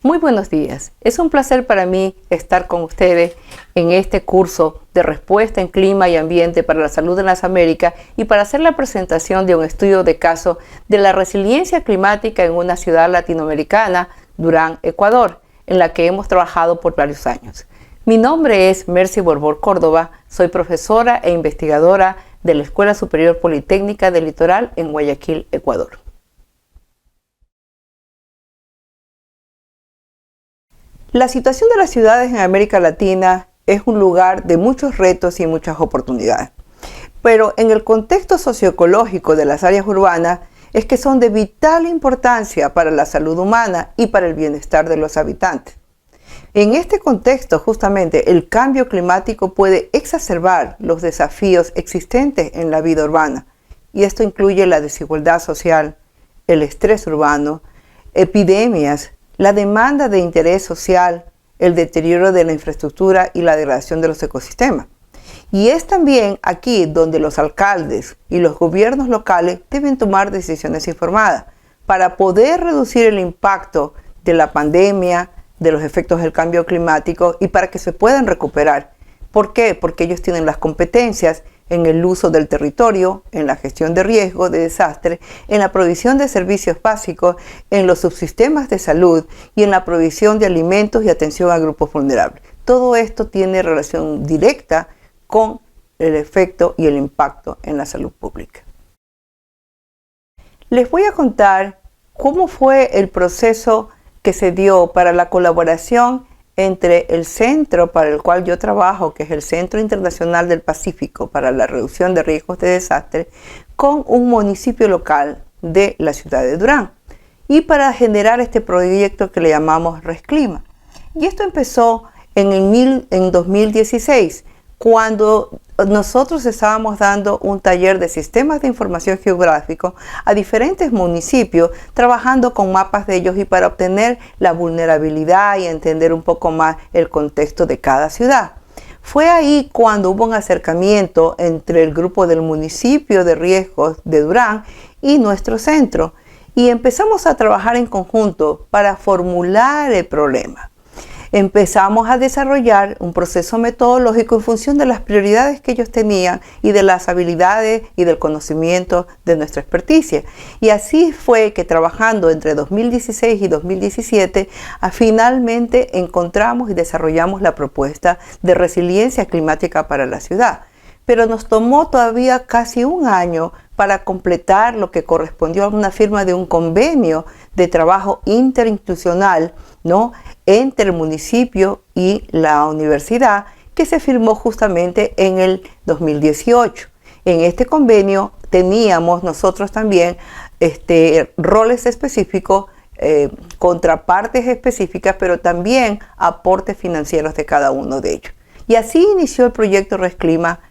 Muy buenos días. Es un placer para mí estar con ustedes en este curso de respuesta en clima y ambiente para la salud en las Américas y para hacer la presentación de un estudio de caso de la resiliencia climática en una ciudad latinoamericana, Durán, Ecuador, en la que hemos trabajado por varios años. Mi nombre es Mercy Borbor Córdoba, soy profesora e investigadora de la Escuela Superior Politécnica del Litoral en Guayaquil, Ecuador. La situación de las ciudades en América Latina es un lugar de muchos retos y muchas oportunidades. Pero en el contexto socioecológico de las áreas urbanas es que son de vital importancia para la salud humana y para el bienestar de los habitantes. En este contexto, justamente, el cambio climático puede exacerbar los desafíos existentes en la vida urbana. Y esto incluye la desigualdad social, el estrés urbano, epidemias, la demanda de interés social, el deterioro de la infraestructura y la degradación de los ecosistemas. Y es también aquí donde los alcaldes y los gobiernos locales deben tomar decisiones informadas para poder reducir el impacto de la pandemia, de los efectos del cambio climático y para que se puedan recuperar. ¿Por qué? Porque ellos tienen las competencias en el uso del territorio, en la gestión de riesgo, de desastre, en la provisión de servicios básicos, en los subsistemas de salud y en la provisión de alimentos y atención a grupos vulnerables. Todo esto tiene relación directa con el efecto y el impacto en la salud pública. Les voy a contar cómo fue el proceso que se dio para la colaboración entre el centro para el cual yo trabajo, que es el Centro Internacional del Pacífico para la Reducción de Riesgos de Desastre, con un municipio local de la ciudad de Durán, y para generar este proyecto que le llamamos ResClima. Y esto empezó en 2016, cuando nosotros estábamos dando un taller de sistemas de información geográfico a diferentes municipios, trabajando con mapas de ellos y para obtener la vulnerabilidad y entender un poco más el contexto de cada ciudad. Fue ahí cuando hubo un acercamiento entre el grupo del municipio de riesgos de Durán y nuestro centro, y empezamos a trabajar en conjunto para formular el problema. Empezamos a desarrollar un proceso metodológico en función de las prioridades que ellos tenían y de las habilidades y del conocimiento de nuestra experticia. Y así fue que trabajando entre 2016 y 2017, finalmente encontramos y desarrollamos la propuesta de resiliencia climática para la ciudad. Pero nos tomó todavía casi un año para completar lo que correspondió a una firma de un convenio de trabajo interinstitucional, ¿no?, entre el municipio y la universidad, que se firmó justamente en el 2018. En este convenio teníamos nosotros también roles específicos, contrapartes específicas, pero también aportes financieros de cada uno de ellos. Y así inició el proyecto ResClima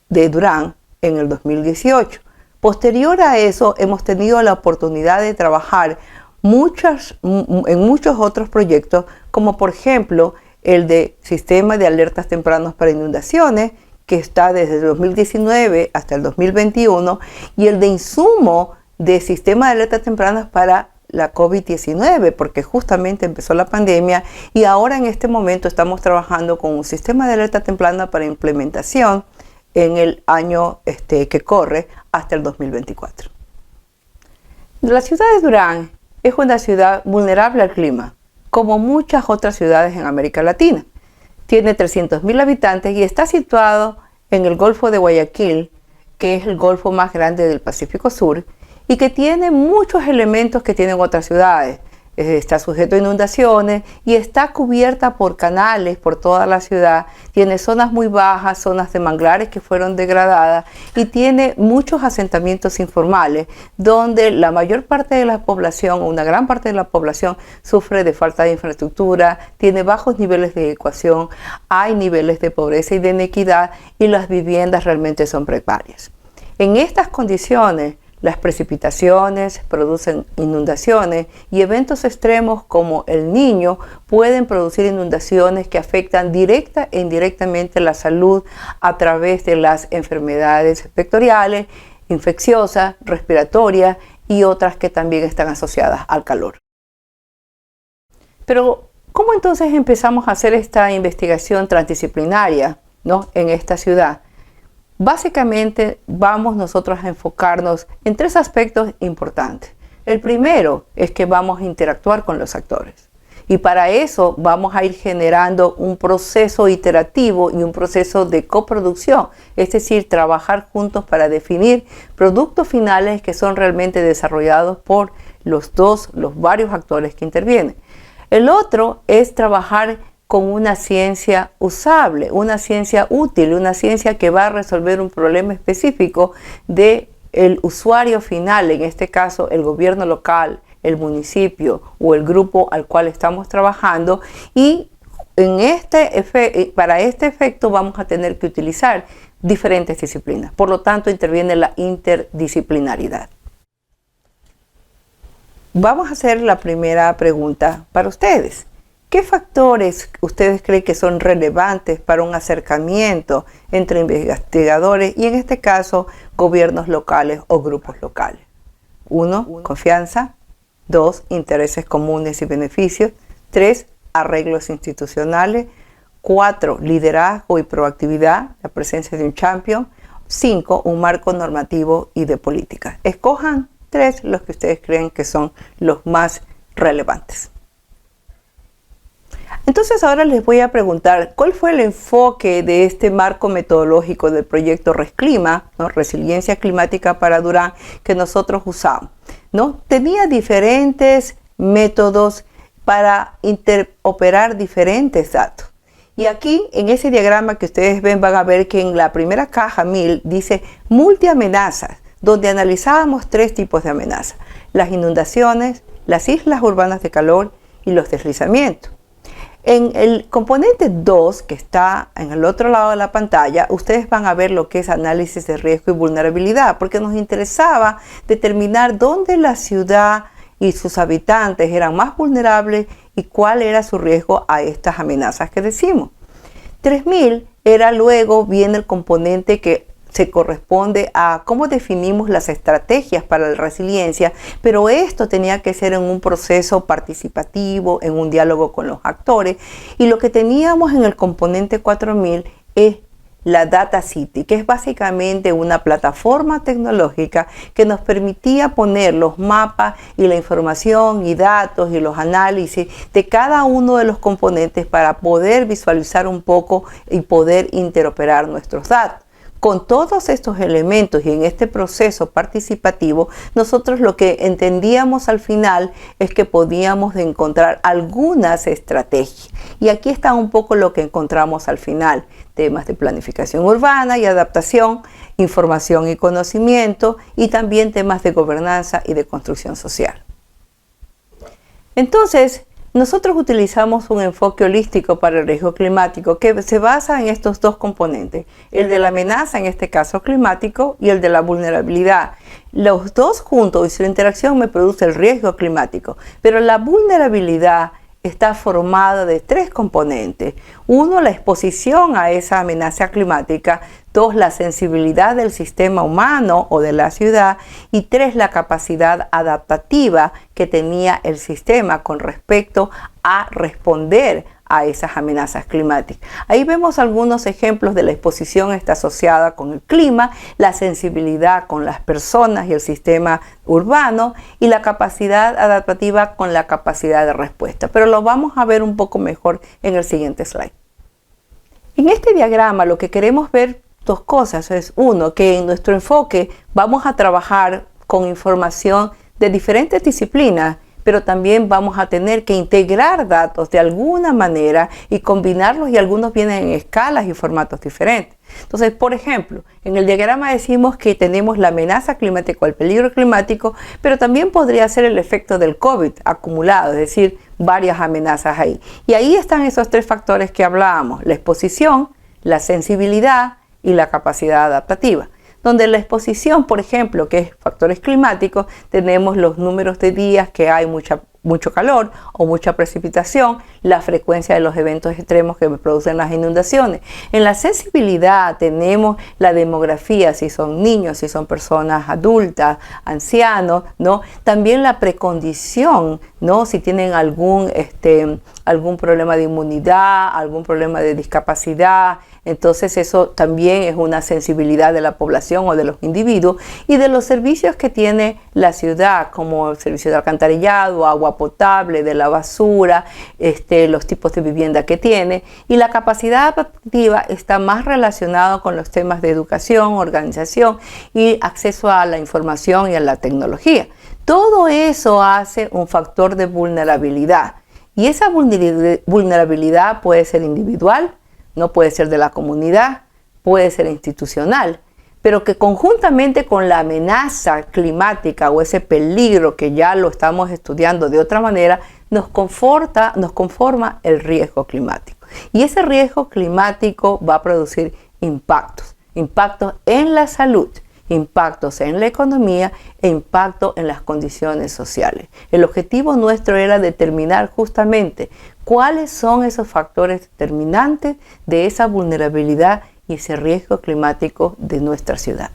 de Durán en el 2018. Posterior a eso, hemos tenido la oportunidad de trabajar en muchos otros proyectos, como por ejemplo el de Sistema de Alertas Tempranas para Inundaciones, que está desde el 2019 hasta el 2021, y el de insumo de Sistema de Alertas Tempranas para la COVID-19, porque justamente empezó la pandemia y ahora en este momento estamos trabajando con un sistema de alerta temprana para implementación en el año que corre hasta el 2024. La ciudad de Durán es una ciudad vulnerable al clima, como muchas otras ciudades en América Latina. Tiene 300.000 habitantes y está situado en el Golfo de Guayaquil, que es el golfo más grande del Pacífico Sur, y que tiene muchos elementos que tienen otras ciudades. Está sujeto a inundaciones y está cubierta por canales por toda la ciudad. Tiene zonas muy bajas, zonas de manglares que fueron degradadas y tiene muchos asentamientos informales donde la mayor parte de la población, o una gran parte de la población, sufre de falta de infraestructura, tiene bajos niveles de ecuación, hay niveles de pobreza y de inequidad y las viviendas realmente son precarias. En estas condiciones, las precipitaciones producen inundaciones y eventos extremos como el Niño pueden producir inundaciones que afectan directa e indirectamente la salud a través de las enfermedades vectoriales, infecciosas, respiratorias y otras que también están asociadas al calor. Pero, ¿cómo entonces empezamos a hacer esta investigación transdisciplinaria, ¿no?, en esta ciudad? Básicamente vamos nosotros a enfocarnos en 3 aspectos importantes. El primero es que vamos a interactuar con los actores. Y para eso vamos a ir generando un proceso iterativo y un proceso de coproducción, es decir, trabajar juntos para definir productos finales que son realmente desarrollados por los varios actores que intervienen. El otro es trabajar con una ciencia usable, una ciencia útil, una ciencia que va a resolver un problema específico del usuario final, en este caso el gobierno local, el municipio o el grupo al cual estamos trabajando, y para este efecto vamos a tener que utilizar diferentes disciplinas. Por lo tanto, interviene la interdisciplinaridad. Vamos a hacer la primera pregunta para ustedes. ¿Qué factores ustedes creen que son relevantes para un acercamiento entre investigadores y en este caso gobiernos locales o grupos locales? 1, confianza. 2, intereses comunes y beneficios. 3, arreglos institucionales. 4, liderazgo y proactividad, la presencia de un champion. 5, un marco normativo y de política. Escojan 3 los que ustedes creen que son los más relevantes. Entonces ahora les voy a preguntar cuál fue el enfoque de este marco metodológico del proyecto ResClima, ¿no?, Resiliencia Climática para Durán, que nosotros usamos, ¿no? Tenía diferentes métodos para interoperar diferentes datos. Y aquí en ese diagrama que ustedes ven van a ver que en la primera caja 1000 dice multiamenazas, donde analizábamos 3 tipos de amenazas: las inundaciones, las islas urbanas de calor y los deslizamientos. En el componente 2, que está en el otro lado de la pantalla, ustedes van a ver lo que es análisis de riesgo y vulnerabilidad, porque nos interesaba determinar dónde la ciudad y sus habitantes eran más vulnerables y cuál era su riesgo a estas amenazas que decimos. 3000 era luego viene el componente que se corresponde a cómo definimos las estrategias para la resiliencia, pero esto tenía que ser en un proceso participativo, en un diálogo con los actores, y lo que teníamos en el componente 4000 es la Data City, que es básicamente una plataforma tecnológica que nos permitía poner los mapas y la información y datos y los análisis de cada uno de los componentes para poder visualizar un poco y poder interoperar nuestros datos. Con todos estos elementos y en este proceso participativo, nosotros lo que entendíamos al final es que podíamos encontrar algunas estrategias. Y aquí está un poco lo que encontramos al final: temas de planificación urbana y adaptación, información y conocimiento, y también temas de gobernanza y de construcción social. Entonces, nosotros utilizamos un enfoque holístico para el riesgo climático que se basa en estos 2 componentes, el de la amenaza, en este caso climático, y el de la vulnerabilidad. Los 2 juntos y su interacción me produce el riesgo climático, pero la vulnerabilidad está formada de 3 componentes. 1, la exposición a esa amenaza climática. 2, la sensibilidad del sistema humano o de la ciudad. Y 3, la capacidad adaptativa que tenía el sistema con respecto a responder a esas amenazas climáticas. Ahí vemos algunos ejemplos de la exposición está asociada con el clima, la sensibilidad con las personas y el sistema urbano, y la capacidad adaptativa con la capacidad de respuesta. Pero lo vamos a ver un poco mejor en el siguiente slide. En este diagrama lo que queremos ver 2 cosas es: 1, que en nuestro enfoque vamos a trabajar con información de diferentes disciplinas, pero también vamos a tener que integrar datos de alguna manera y combinarlos, y algunos vienen en escalas y formatos diferentes. Entonces, por ejemplo, en el diagrama decimos que tenemos la amenaza climática o el peligro climático, pero también podría ser el efecto del COVID acumulado, es decir, varias amenazas ahí. Y ahí están esos 3 factores que hablábamos: la exposición, la sensibilidad y la capacidad adaptativa. Donde la exposición, por ejemplo, que es factores climáticos, tenemos los números de días que hay mucha mucho calor o mucha precipitación, la frecuencia de los eventos extremos que producen las inundaciones. En la sensibilidad tenemos la demografía, si son niños, si son personas adultas, ancianos, ¿no? También la precondición, ¿no? Si tienen algún problema de inmunidad, algún problema de discapacidad. Entonces eso también es una sensibilidad de la población o de los individuos, y de los servicios que tiene la ciudad, como el servicio de alcantarillado, agua potable, de la basura, los tipos de vivienda que tiene. Y la capacidad adaptativa está más relacionada con los temas de educación, organización y acceso a la información y a la tecnología. Todo eso hace un factor de vulnerabilidad. Y esa vulnerabilidad puede ser individual, no puede ser de la comunidad, puede ser institucional, pero que conjuntamente con la amenaza climática o ese peligro que ya lo estamos estudiando de otra manera, nos conforma el riesgo climático. Y ese riesgo climático va a producir impactos en la salud, impactos en la economía e impacto en las condiciones sociales. El objetivo nuestro era determinar justamente cuáles son esos factores determinantes de esa vulnerabilidad y ese riesgo climático de nuestra ciudad.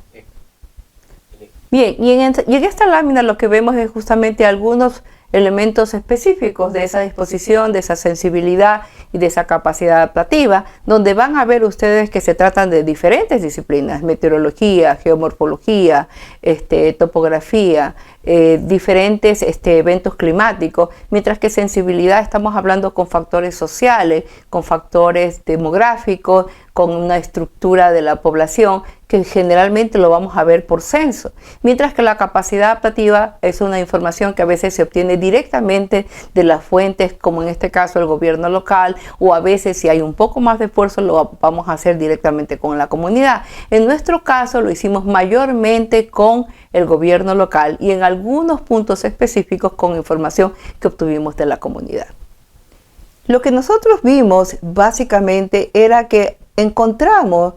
Bien, y en esta lámina lo que vemos es justamente algunos elementos específicos de esa disposición, de esa sensibilidad y de esa capacidad adaptativa, donde van a ver ustedes que se tratan de diferentes disciplinas: meteorología, geomorfología, topografía, diferentes eventos climáticos, mientras que sensibilidad estamos hablando con factores sociales, con factores demográficos, con una estructura de la población que generalmente lo vamos a ver por censo, mientras que la capacidad adaptativa es una información que a veces se obtiene directamente de las fuentes, como en este caso el gobierno local, o a veces, si hay un poco más de esfuerzo, lo vamos a hacer directamente con la comunidad. En nuestro caso lo hicimos mayormente con el gobierno local y en algunos puntos específicos con información que obtuvimos de la comunidad. Lo que nosotros vimos básicamente era que encontramos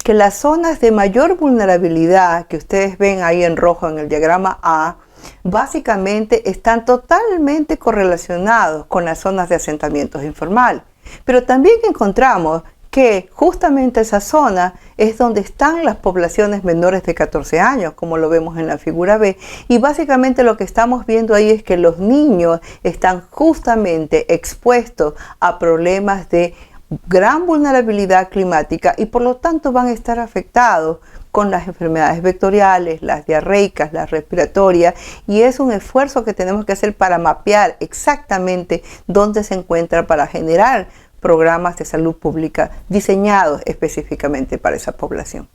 que las zonas de mayor vulnerabilidad que ustedes ven ahí en rojo en el diagrama A, básicamente están totalmente correlacionados con las zonas de asentamientos informales. Pero también encontramos que justamente esa zona es donde están las poblaciones menores de 14 años, como lo vemos en la figura B, y básicamente lo que estamos viendo ahí es que los niños están justamente expuestos a problemas de gran vulnerabilidad climática y por lo tanto van a estar afectados con las enfermedades vectoriales, las diarreicas, las respiratorias, y es un esfuerzo que tenemos que hacer para mapear exactamente dónde se encuentra, para generar programas de salud pública diseñados específicamente para esa población.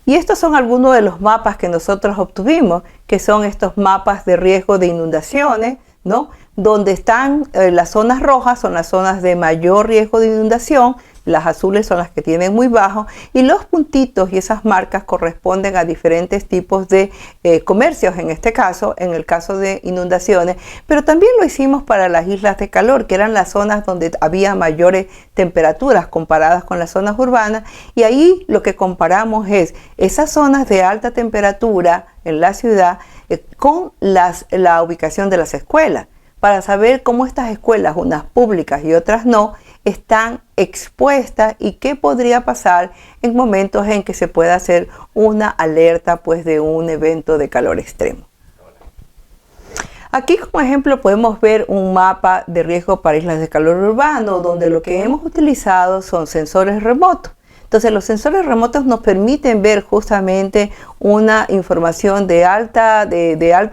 Y estos son algunos de los mapas que nosotros obtuvimos, que son estos mapas de riesgo de inundaciones, ¿no? Donde están las zonas rojas, son las zonas de mayor riesgo de inundación, las azules son las que tienen muy bajo, y los puntitos y esas marcas corresponden a diferentes tipos de comercios, en este caso, en el caso de inundaciones, pero también lo hicimos para las islas de calor, que eran las zonas donde había mayores temperaturas comparadas con las zonas urbanas, y ahí lo que comparamos es esas zonas de alta temperatura en la ciudad con la ubicación de las escuelas, para saber cómo estas escuelas, unas públicas y otras no, están expuestas y qué podría pasar en momentos en que se pueda hacer una alerta de un evento de calor extremo. Aquí como ejemplo podemos ver un mapa de riesgo para islas de calor urbano, donde lo que hemos utilizado son sensores remotos. Entonces los sensores remotos nos permiten ver justamente una información de alta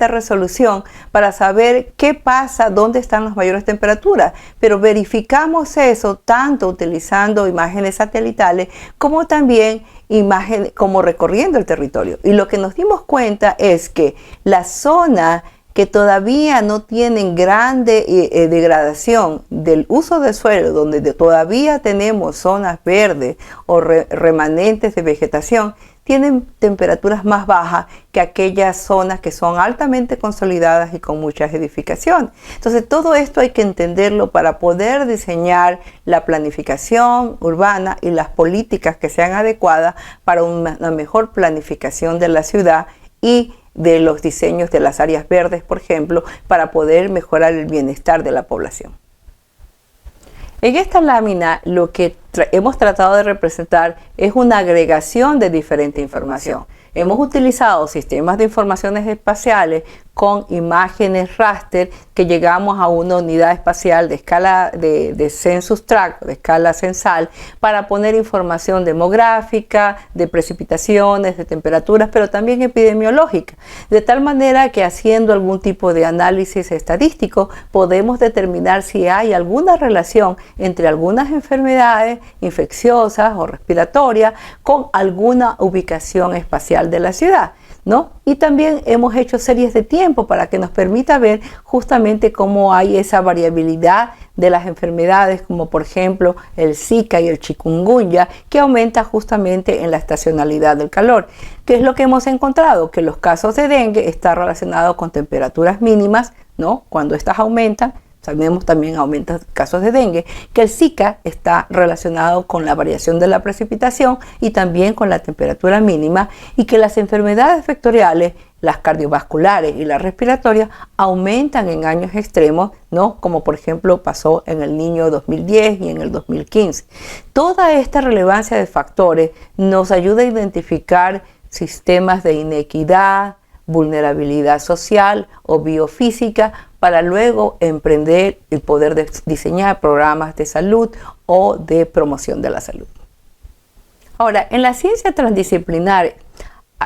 resolución para saber qué pasa, dónde están las mayores temperaturas. Pero verificamos eso tanto utilizando imágenes satelitales como también imágenes como recorriendo el territorio. Y lo que nos dimos cuenta es que la zona que todavía no tienen grande degradación del uso del suelo, donde todavía tenemos zonas verdes o remanentes de vegetación, tienen temperaturas más bajas que aquellas zonas que son altamente consolidadas y con muchas edificaciones. Entonces todo esto hay que entenderlo para poder diseñar la planificación urbana y las políticas que sean adecuadas para una mejor planificación de la ciudad y de los diseños de las áreas verdes, por ejemplo, para poder mejorar el bienestar de la población. En esta lámina lo que hemos tratado de representar es una agregación de diferente información. Hemos utilizado sistemas de informaciones espaciales con imágenes raster que llegamos a una unidad espacial de escala de census tract, de escala censal, para poner información demográfica, de precipitaciones, de temperaturas, pero también epidemiológica. De tal manera que haciendo algún tipo de análisis estadístico podemos determinar si hay alguna relación entre algunas enfermedades infecciosas o respiratorias con alguna ubicación espacial de la ciudad, ¿no? Y también hemos hecho series de tiempo para que nos permita ver justamente cómo hay esa variabilidad de las enfermedades, como por ejemplo el Zika y el chikungunya, que aumenta justamente en la estacionalidad del calor. ¿Qué es lo que hemos encontrado? Que los casos de dengue están relacionados con temperaturas mínimas, ¿no? Cuando estas aumentan, sabemos también aumenta casos de dengue, que el Zika está relacionado con la variación de la precipitación y también con la temperatura mínima, y que las enfermedades vectoriales, las cardiovasculares y las respiratorias aumentan en años extremos, ¿no? Como por ejemplo pasó en el Niño 2010 y en el 2015. Toda esta relevancia de factores nos ayuda a identificar sistemas de inequidad, vulnerabilidad social o biofísica, para luego emprender el poder diseñar programas de salud o de promoción de la salud. Ahora, en la ciencia transdisciplinar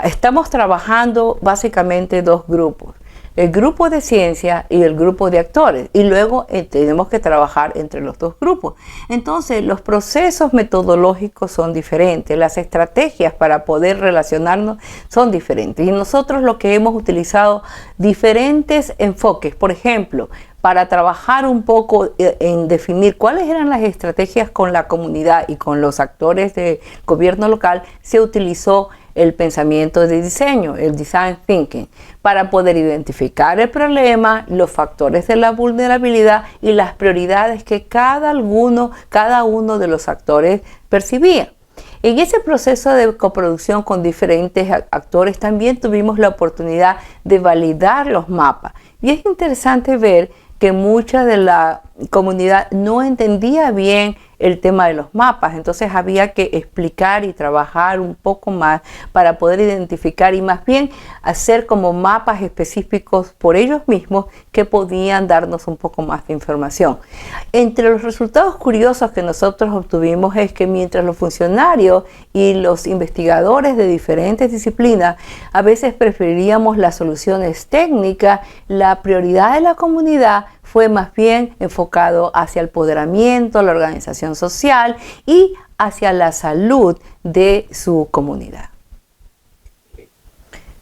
estamos trabajando básicamente dos grupos: el grupo de ciencia y el grupo de actores, y luego tenemos que trabajar entre los dos grupos. Entonces, los procesos metodológicos son diferentes, las estrategias para poder relacionarnos son diferentes, y nosotros lo que hemos utilizado diferentes enfoques. Por ejemplo, para trabajar un poco en definir cuáles eran las estrategias con la comunidad y con los actores del gobierno local, se utilizó el pensamiento de diseño, el design thinking, para poder identificar el problema, los factores de la vulnerabilidad y las prioridades que cada uno de los actores percibía. En ese proceso de coproducción con diferentes actores también tuvimos la oportunidad de validar los mapas. Y es interesante ver que mucha de la comunidad no entendía bien el tema de los mapas, entonces había que explicar y trabajar un poco más para poder identificar y más bien hacer como mapas específicos por ellos mismos que podían darnos un poco más de información. Entre los resultados curiosos que nosotros obtuvimos es que mientras los funcionarios y los investigadores de diferentes disciplinas a veces preferiríamos las soluciones técnicas, la prioridad de la comunidad fue más bien enfocado hacia el empoderamiento, la organización social y hacia la salud de su comunidad.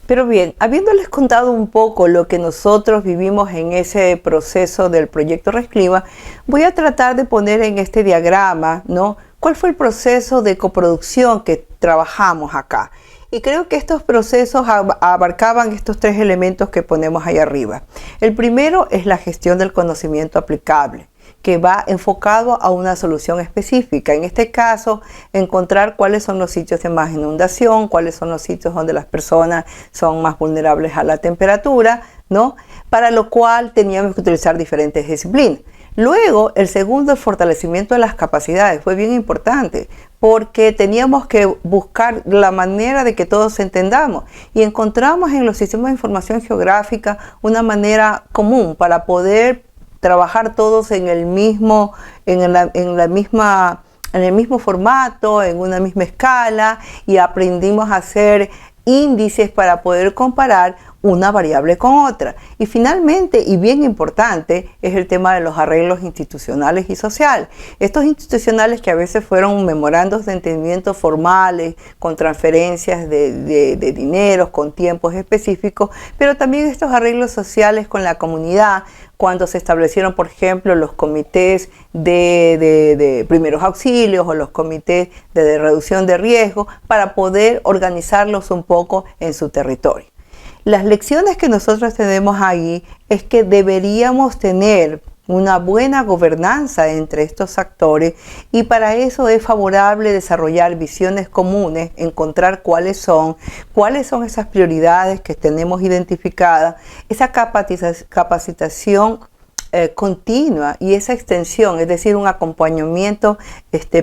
Pero bien, habiéndoles contado un poco lo que nosotros vivimos en ese proceso del proyecto Resclima, voy a tratar de poner en este diagrama, ¿no?, cuál fue el proceso de coproducción que trabajamos acá. Y creo que estos procesos abarcaban estos tres elementos que ponemos ahí arriba. El primero es la gestión del conocimiento aplicable, que va enfocado a una solución específica. En este caso, encontrar cuáles son los sitios de más inundación, cuáles son los sitios donde las personas son más vulnerables a la temperatura, ¿no? Para lo cual teníamos que utilizar diferentes disciplinas. Luego, el segundo, el fortalecimiento de las capacidades, fue bien importante porque teníamos que buscar la manera de que todos entendamos y encontramos en los sistemas de información geográfica una manera común para poder trabajar todos en el mismo, en el mismo formato, en una misma escala, y aprendimos a hacer índices para poder comparar una variable con otra. Y finalmente, y bien importante, es el tema de los arreglos institucionales y sociales. Estos institucionales que a veces fueron memorandos de entendimiento formales, con transferencias de dineros, con tiempos específicos, pero también estos arreglos sociales con la comunidad, cuando se establecieron, por ejemplo, los comités de primeros auxilios o los comités de reducción de riesgo, para poder organizarlos un poco en su territorio. Las lecciones que nosotros tenemos ahí es que deberíamos tener una buena gobernanza entre estos actores, y para eso es favorable desarrollar visiones comunes, encontrar cuáles son esas prioridades que tenemos identificadas, esa capacitación continua y esa extensión, es decir, un acompañamiento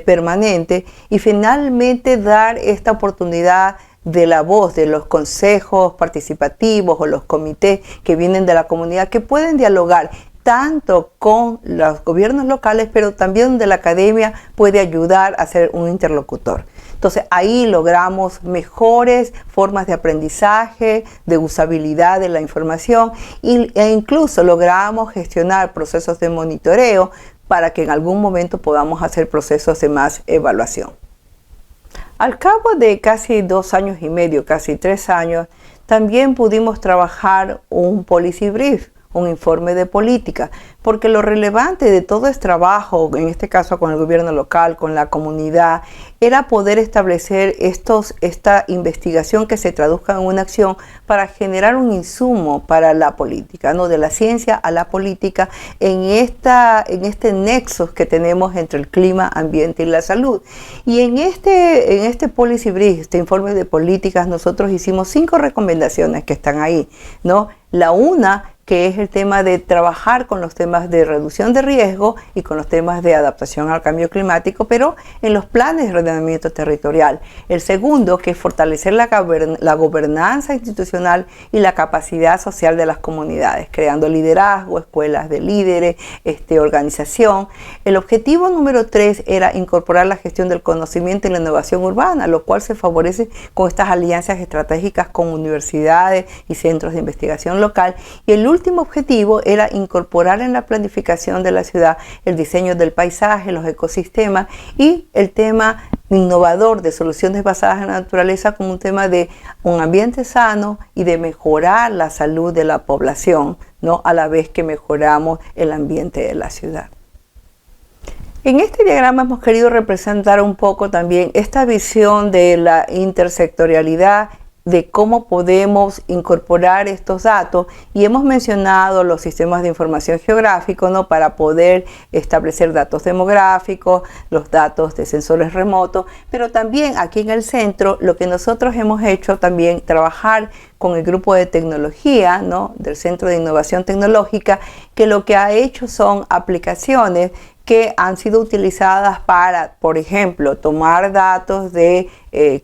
permanente, y finalmente dar esta oportunidad de la voz de los consejos participativos o los comités que vienen de la comunidad, que pueden dialogar tanto con los gobiernos locales, pero también donde la academia puede ayudar a ser un interlocutor. Entonces ahí logramos mejores formas de aprendizaje, de usabilidad de la información, e incluso logramos gestionar procesos de monitoreo para que en algún momento podamos hacer procesos de más evaluación. Al cabo de casi 2 años y medio, casi 3 años, también pudimos trabajar un policy brief, un informe de política, porque lo relevante de todo este trabajo, en este caso con el gobierno local, con la comunidad, era poder establecer esta investigación que se traduzca en una acción para generar un insumo para la política, ¿no? De la ciencia a la política en este nexo que tenemos entre el clima, ambiente y la salud. Y en este policy brief, este informe de políticas, nosotros hicimos 5 recomendaciones que están ahí, ¿no? La una, que es el tema de trabajar con los temas de reducción de riesgo y con los temas de adaptación al cambio climático, pero en los planes de ordenamiento territorial. El segundo, que es fortalecer la gobernanza institucional y la capacidad social de las comunidades, creando liderazgo, escuelas de líderes, organización. El objetivo número 3 era incorporar la gestión del conocimiento y la innovación urbana, lo cual se favorece con estas alianzas estratégicas con universidades y centros de investigación local. Y el último objetivo era incorporar en la planificación de la ciudad el diseño del paisaje, los ecosistemas y el tema innovador de soluciones basadas en la naturaleza como un tema de un ambiente sano y de mejorar la salud de la población, ¿no? A la vez que mejoramos el ambiente de la ciudad. En este diagrama hemos querido representar un poco también esta visión de la intersectorialidad, de cómo podemos incorporar estos datos, y hemos mencionado los sistemas de información geográfico, ¿no? Para poder establecer datos demográficos, los datos de sensores remotos, pero también aquí en el centro lo que nosotros hemos hecho también trabajar con el grupo de tecnología, ¿no? Del Centro de Innovación Tecnológica, que lo que ha hecho son aplicaciones que han sido utilizadas para, por ejemplo, tomar datos de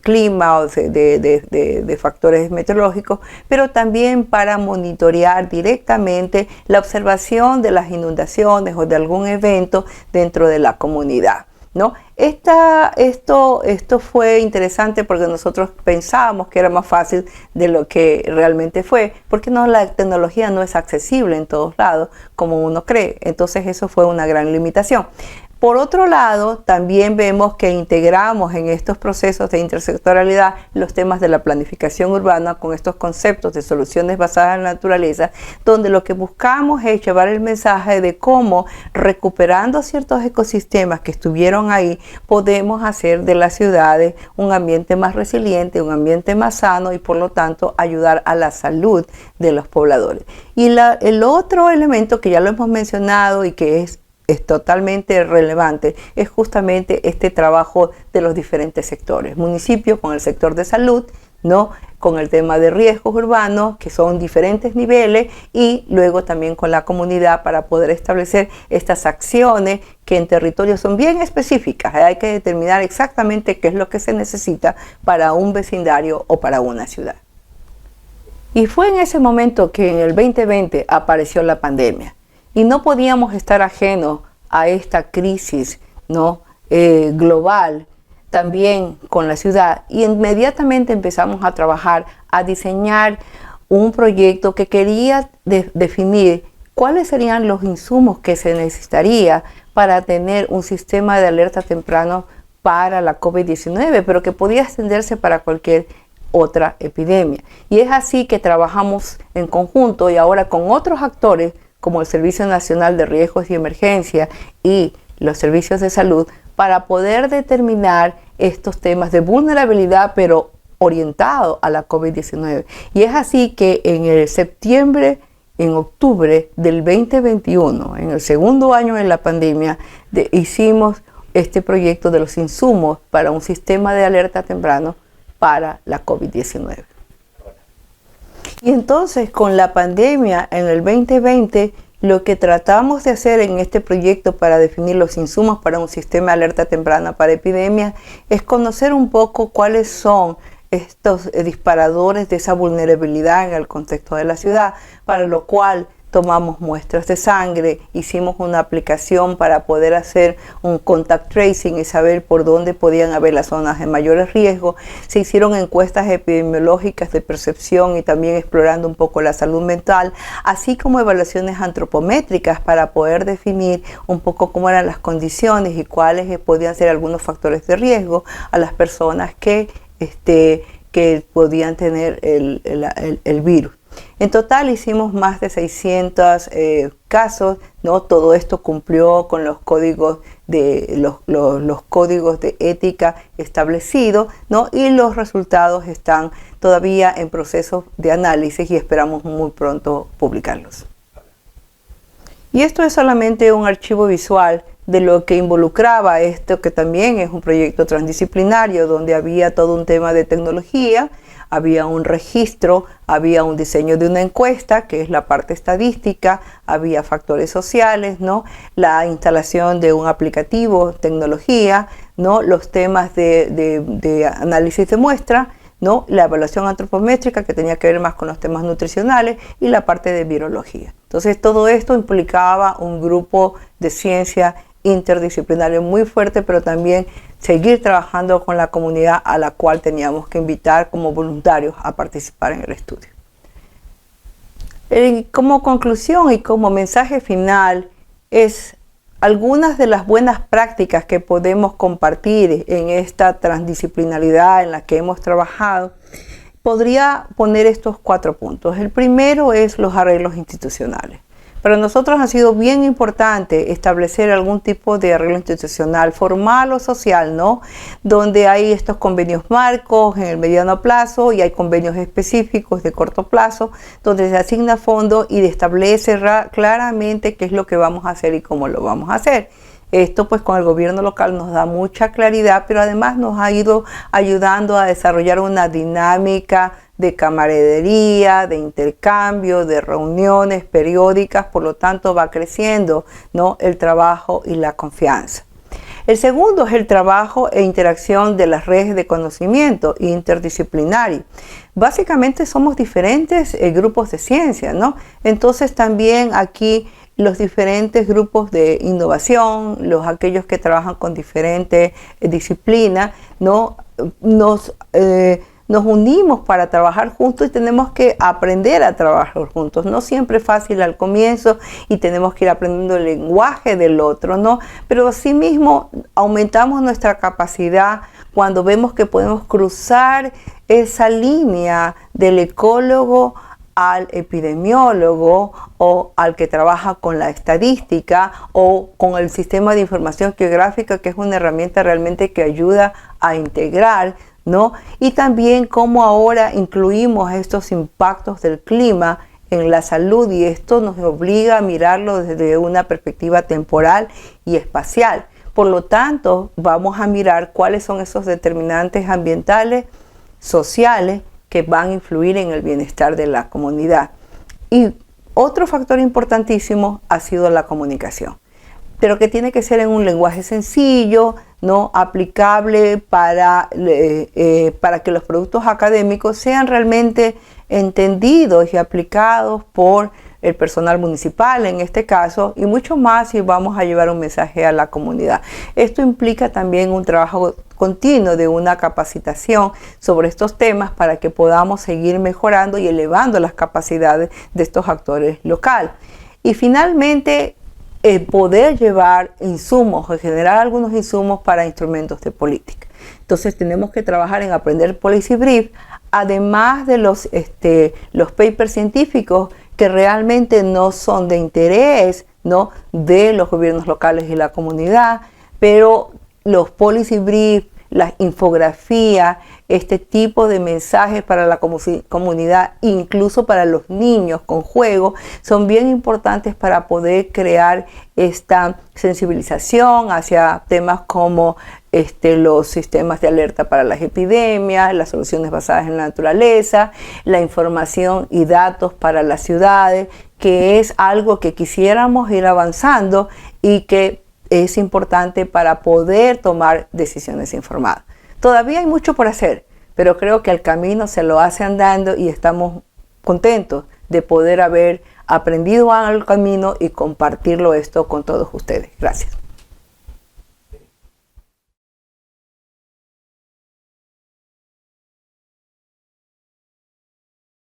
clima o de factores meteorológicos, pero también para monitorear directamente la observación de las inundaciones o de algún evento dentro de la comunidad, ¿no? Esto fue interesante porque nosotros pensábamos que era más fácil de lo que realmente fue, porque la tecnología no es accesible en todos lados como uno cree. Entonces eso fue una gran limitación. Por otro lado, también vemos que integramos en estos procesos de intersectorialidad los temas de la planificación urbana con estos conceptos de soluciones basadas en la naturaleza, donde lo que buscamos es llevar el mensaje de cómo, recuperando ciertos ecosistemas que estuvieron ahí, podemos hacer de las ciudades un ambiente más resiliente, un ambiente más sano, y por lo tanto ayudar a la salud de los pobladores. Y el otro elemento que ya lo hemos mencionado y que es totalmente relevante es justamente este trabajo de los diferentes sectores, municipios con el sector de salud, ¿no? Con el tema de riesgos urbanos, que son diferentes niveles, y luego también con la comunidad para poder establecer estas acciones que en territorios son bien específicas. Hay que determinar exactamente qué es lo que se necesita para un vecindario o para una ciudad. Y fue en ese momento que en el 2020 apareció la pandemia. Y no podíamos estar ajenos a esta crisis, ¿no? Global, también con la ciudad. Y inmediatamente empezamos a trabajar, a diseñar un proyecto que quería definir cuáles serían los insumos que se necesitaría para tener un sistema de alerta temprano para la COVID-19, pero que podía extenderse para cualquier otra epidemia. Y es así que trabajamos en conjunto y ahora con otros actores como el Servicio Nacional de Riesgos y Emergencia y los servicios de salud, para poder determinar estos temas de vulnerabilidad, pero orientado a la COVID-19. Y es así que en el septiembre en octubre del 2021, en el segundo año de la pandemia, hicimos este proyecto de los insumos para un sistema de alerta temprano para la COVID-19. Y entonces, con la pandemia en el 2020, lo que tratamos de hacer en este proyecto para definir los insumos para un sistema de alerta temprana para epidemias es conocer un poco cuáles son estos disparadores de esa vulnerabilidad en el contexto de la ciudad, para lo cual tomamos muestras de sangre, hicimos una aplicación para poder hacer un contact tracing y saber por dónde podían haber las zonas de mayores riesgos. Se hicieron encuestas epidemiológicas de percepción y también explorando un poco la salud mental, así como evaluaciones antropométricas para poder definir un poco cómo eran las condiciones y cuáles podían ser algunos factores de riesgo a las personas que podían tener el virus. En total hicimos más de 600 casos, ¿no? Todo esto cumplió con los códigos los códigos de ética establecidos, ¿no? Y los resultados están todavía en proceso de análisis y esperamos muy pronto publicarlos. Y esto es solamente un archivo visual de lo que involucraba esto, que también es un proyecto transdisciplinario donde había todo un tema de tecnología, había un registro, había un diseño de una encuesta, que es la parte estadística, había factores sociales, ¿no? La instalación de un aplicativo, tecnología, ¿no? Los temas de análisis de muestra, ¿no? La evaluación antropométrica, que tenía que ver más con los temas nutricionales, y la parte de virología. Entonces, todo esto implicaba un grupo de ciencia interdisciplinario muy fuerte, pero también seguir trabajando con la comunidad a la cual teníamos que invitar como voluntarios a participar en el estudio. Como conclusión y como mensaje final, es algunas de las buenas prácticas que podemos compartir en esta transdisciplinaridad en la que hemos trabajado. Podría poner estos 4 puntos. El primero es los arreglos institucionales. Para nosotros ha sido bien importante establecer algún tipo de arreglo institucional, formal o social, ¿no? Donde hay estos convenios marcos en el mediano plazo y hay convenios específicos de corto plazo, donde se asigna fondo y establece claramente qué es lo que vamos a hacer y cómo lo vamos a hacer. Esto pues con el gobierno local nos da mucha claridad, pero además nos ha ido ayudando a desarrollar una dinámica de camaradería, de intercambio, de reuniones periódicas, por lo tanto va creciendo, ¿no? El trabajo y la confianza. El segundo es el trabajo e interacción de las redes de conocimiento interdisciplinario. Básicamente somos diferentes grupos de ciencia, ¿no? Entonces también aquí los diferentes grupos de innovación, aquellos que trabajan con diferentes disciplinas, ¿no? Nos unimos para trabajar juntos y tenemos que aprender a trabajar juntos. No siempre es fácil al comienzo y tenemos que ir aprendiendo el lenguaje del otro, ¿no? Pero asimismo aumentamos nuestra capacidad cuando vemos que podemos cruzar esa línea del ecólogo al epidemiólogo o al que trabaja con la estadística o con el sistema de información geográfica, que es una herramienta realmente que ayuda a integrar, ¿no? Y también cómo ahora incluimos estos impactos del clima en la salud, y esto nos obliga a mirarlo desde una perspectiva temporal y espacial. Por lo tanto, vamos a mirar cuáles son esos determinantes ambientales, sociales, que van a influir en el bienestar de la comunidad. Y otro factor importantísimo ha sido la comunicación, pero que tiene que ser en un lenguaje sencillo, ¿no? Aplicable para que los productos académicos sean realmente entendidos y aplicados por el personal municipal en este caso, y mucho más si vamos a llevar un mensaje a la comunidad. Esto implica también un trabajo continuo de una capacitación sobre estos temas para que podamos seguir mejorando y elevando las capacidades de estos actores locales. Y finalmente, poder llevar insumos o generar algunos insumos para instrumentos de política. Entonces tenemos que trabajar en aprender policy brief, además de los papers científicos que realmente no son de interés, ¿no? De los gobiernos locales y la comunidad, pero los policy brief, las infografías, este tipo de mensajes para la comunidad, incluso para los niños con juegos, son bien importantes para poder crear esta sensibilización hacia temas como los sistemas de alerta para las epidemias, las soluciones basadas en la naturaleza, la información y datos para las ciudades, que es algo que quisiéramos ir avanzando y que es importante para poder tomar decisiones informadas. Todavía hay mucho por hacer, pero creo que el camino se lo hace andando y estamos contentos de poder haber aprendido al camino y compartirlo esto con todos ustedes. Gracias.